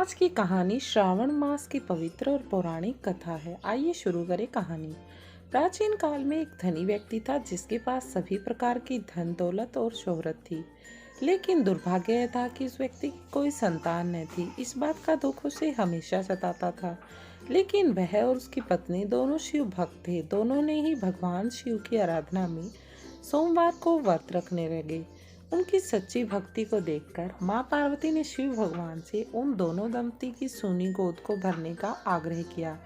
आज की कहानी श्रावण मास की पवित्र और पौराणिक कथा है। आइए शुरू करें कहानी। प्राचीन काल में एक धनी व्यक्ति था जिसके पास सभी प्रकार की धन दौलत और शोहरत थी। लेकिन दुर्भाग्य यह था कि उस व्यक्ति की कोई संतान न थी। इस बात का दुख उसे हमेशा सताता था। लेकिन वह और उसकी पत्नी दोनों शिव भक्त थे। दोनों ने ही भगवान शिव की आराधना में सोमवार को व्रत रखने लगे। उनकी सच्ची भक्ति को देखकर माँ पार्वती ने शिव भगवान से उन दोनों दंपति की सूनी गोद को भरने का आग्रह किया।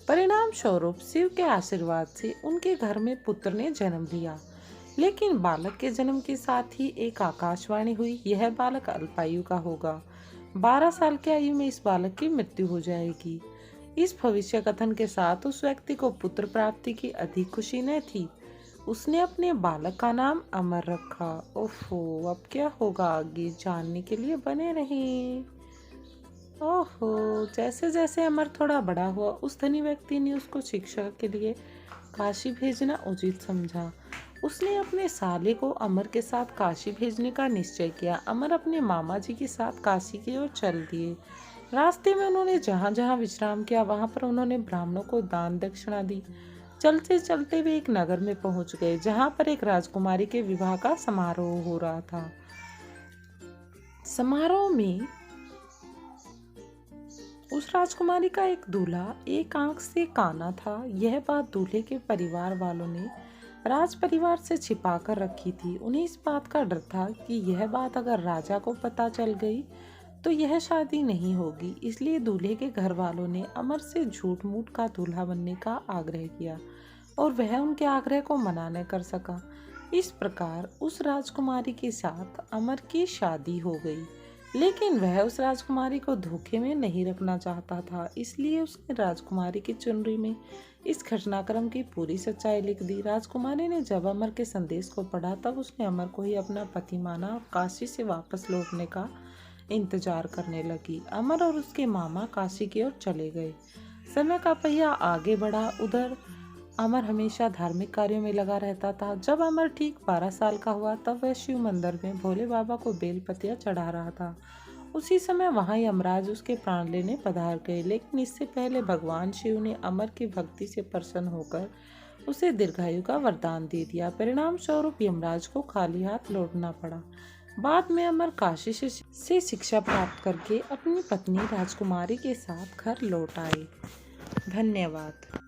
परिणाम स्वरूप शिव के आशीर्वाद से उनके घर में पुत्र ने जन्म लिया। लेकिन बालक के जन्म के साथ ही एक आकाशवाणी हुई, यह बालक अल्पायु का होगा। 12 साल की आयु में इस बालक की मृत्यु हो जाएगी। इस भविष्य कथन के साथ उस व्यक्ति को पुत्र प्राप्ति की अधिक खुशी न थी। उसने अपने बालक का नाम अमर रखा। ओहो, अब क्या होगा आगे जानने के लिए बने रहें। ओहो, जैसे जैसे अमर थोड़ा बड़ा हुआ, उस धनी व्यक्ति ने उसको शिक्षा के लिए काशी भेजना उचित समझा। उसने अपने साले को अमर के साथ काशी भेजने का निश्चय किया। अमर अपने मामा जी के साथ काशी की ओर चल दिए। रास्ते में उन्होंने जहाँ जहाँ विश्राम किया वहाँ पर उन्होंने ब्राह्मणों को दान दक्षिणा दी। चलते चलते वे एक नगर में पहुंच गए जहां पर एक राजकुमारी के विवाह का समारोह हो रहा था। समारोह में उस राजकुमारी का एक दूल्हा एक आंख से काना था। यह बात दूल्हे के परिवार वालों ने राज परिवार से छिपा कर रखी थी। उन्हें इस बात का डर था कि यह बात अगर राजा को पता चल गई तो यह शादी नहीं होगी। इसलिए दूल्हे के घर वालों ने अमर से झूठ मूठ का दूल्हा बनने का आग्रह किया और वह उनके आग्रह को मना न कर सका। इस प्रकार उस राजकुमारी के साथ अमर की शादी हो गई। लेकिन वह उस राजकुमारी को धोखे में नहीं रखना चाहता था, इसलिए उसने राजकुमारी की चुनरी में इस घटनाक्रम की पूरी सच्चाई लिख दी। राजकुमारी ने जब अमर के संदेश को पढ़ा तब उसने अमर को ही अपना पति माना और काशी से वापस लौटने का इंतजार करने लगी। अमर और उसके मामा काशी की ओर चले गए। समय का पहिया आगे बढ़ा। उधर अमर हमेशा धार्मिक कार्यों में लगा रहता था। जब अमर ठीक 12 साल का हुआ तब वह शिव मंदिर में भोले बाबा को बेलपतियां चढ़ा रहा था। उसी समय वहां यमराज उसके प्राण लेने पधार गए। लेकिन इससे पहले भगवान शिव ने अमर की भक्ति से प्रसन्न होकर उसे दीर्घायु का वरदान दे दिया। परिणाम स्वरूप यमराज को खाली हाथ लौटना पड़ा। बाद में अमर काशी से शिक्षा प्राप्त करके अपनी पत्नी राजकुमारी के साथ घर लौट आए। धन्यवाद।